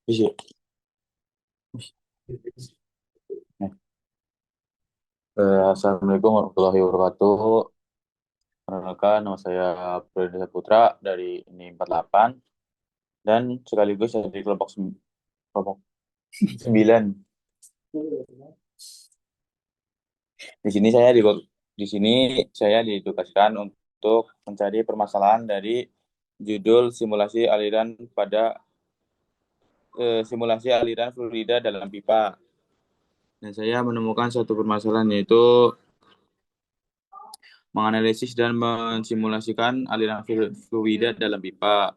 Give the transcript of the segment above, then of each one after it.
Iya. Assalamualaikum warahmatullahi wabarakatuh. Perkenalkan, nama saya Pradita Putra dari ini 48 dan sekaligus dari kelompok 9. Di sini saya di sini saya ditugaskan untuk mencari permasalahan dari judul simulasi aliran fluida dalam pipa. Dan saya menemukan suatu permasalahan yaitu menganalisis dan mensimulasikan aliran fluida dalam pipa.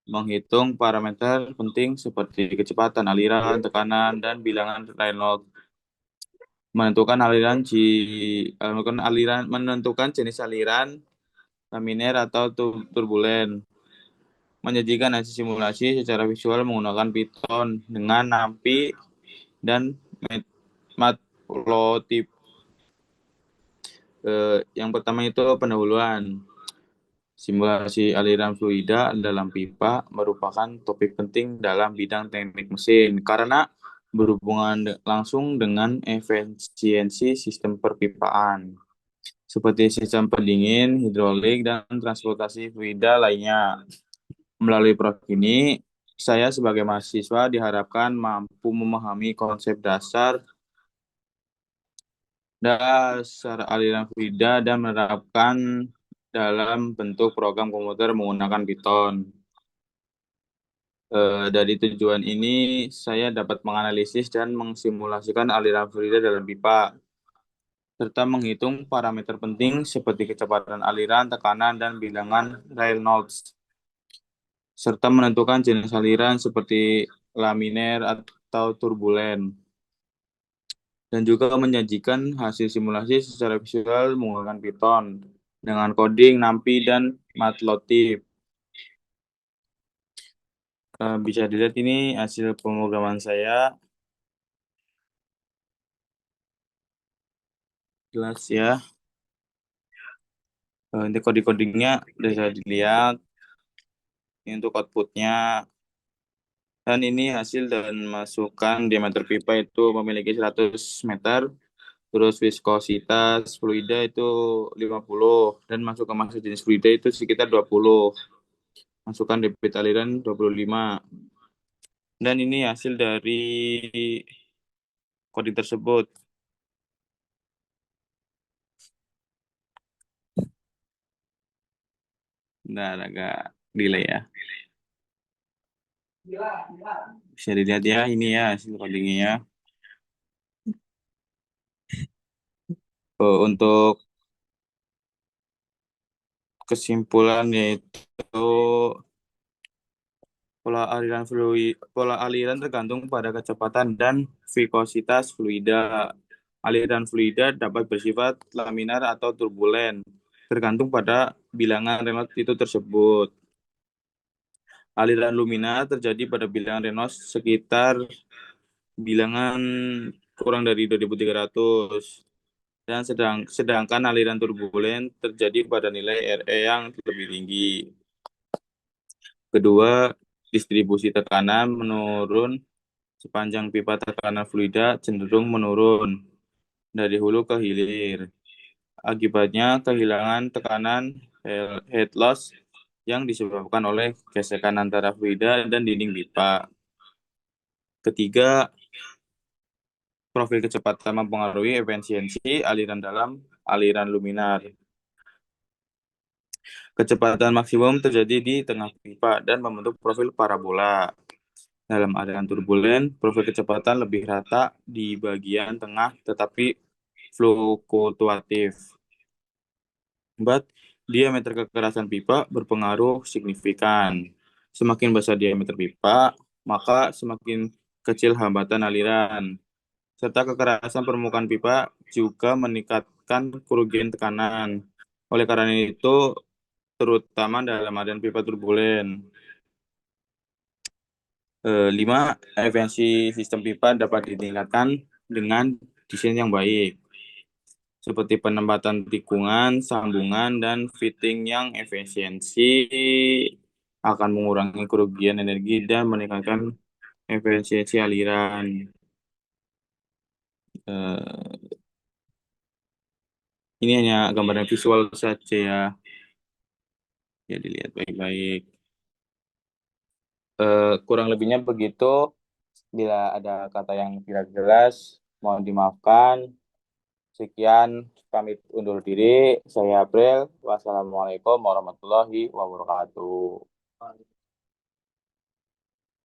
Menghitung parameter penting seperti kecepatan aliran, tekanan, dan bilangan Reynolds. Menentukan jenis aliran, laminer atau turbulen. Menyajikan hasil simulasi secara visual menggunakan Python dengan NumPy dan Matplotlib. Yang pertama itu pendahuluan. Simulasi aliran fluida dalam pipa merupakan topik penting dalam bidang teknik mesin karena berhubungan langsung dengan efisiensi sistem perpipaan, seperti sistem pendingin, hidrolik, dan transportasi fluida lainnya. Melalui proyek ini, saya sebagai mahasiswa diharapkan mampu memahami konsep dasar aliran fluida dan menerapkan dalam bentuk program komputer menggunakan Python. Dari tujuan ini, saya dapat menganalisis dan mensimulasikan aliran fluida dalam pipa, serta menghitung parameter penting seperti kecepatan aliran, tekanan, dan bilangan Reynolds, serta menentukan jenis aliran seperti laminer atau turbulen, dan juga menyajikan hasil simulasi secara visual menggunakan Python dengan coding, NumPy, dan Matplotlib. Bisa dilihat ini hasil pemrograman saya. Jelas ya. Ini codingnya bisa dilihat. Ini untuk outputnya. Dan ini hasil dan masukan diameter pipa itu memiliki 100 meter. Terus viskositas fluida itu 50. Dan masuk ke massa jenis fluida itu sekitar 20. Masukan debit aliran 25. Dan ini hasil dari coding tersebut. Nah, agak delay ya. Bisa dilihat ya, ini ya hasil codingnya. Untuk kesimpulan yaitu pola aliran tergantung pada kecepatan dan viskositas fluida. Aliran fluida dapat bersifat laminar atau turbulen, tergantung pada bilangan Reynolds itu tersebut. Aliran luminar terjadi pada bilangan Reynolds sekitar bilangan kurang dari 2300. Dan sedangkan aliran turbulen terjadi pada nilai RE yang lebih tinggi. Kedua, distribusi tekanan menurun sepanjang pipa. Tekanan fluida cenderung menurun dari hulu ke hilir. Akibatnya kehilangan tekanan head loss yang disebabkan oleh gesekan antara fluida dan dinding pipa. Ketiga, profil kecepatan mempengaruhi efisiensi aliran dalam aliran luminar. Kecepatan maksimum terjadi di tengah pipa dan membentuk profil parabola. Dalam aliran turbulen, profil kecepatan lebih rata di bagian tengah tetapi fluktuatif. 4. Diameter kekerasan pipa berpengaruh signifikan. Semakin besar diameter pipa, maka semakin kecil hambatan aliran. Serta kekerasan permukaan pipa juga meningkatkan kerugian tekanan. Oleh karena itu, terutama dalam aliran pipa turbulen. 5. Efisiensi sistem pipa dapat ditingkatkan dengan desain yang baik, seperti penempatan tikungan, sambungan, dan fitting yang efisiensi akan mengurangi kerugian energi dan meningkatkan efisiensi aliran. Eh, ini hanya gambaran visual saja ya, ya dilihat baik-baik. Kurang lebihnya begitu. Bila ada kata yang tidak jelas, mohon dimaafkan. Sekian, pamit undur diri. Saya April. Wassalamualaikum warahmatullahi wabarakatuh.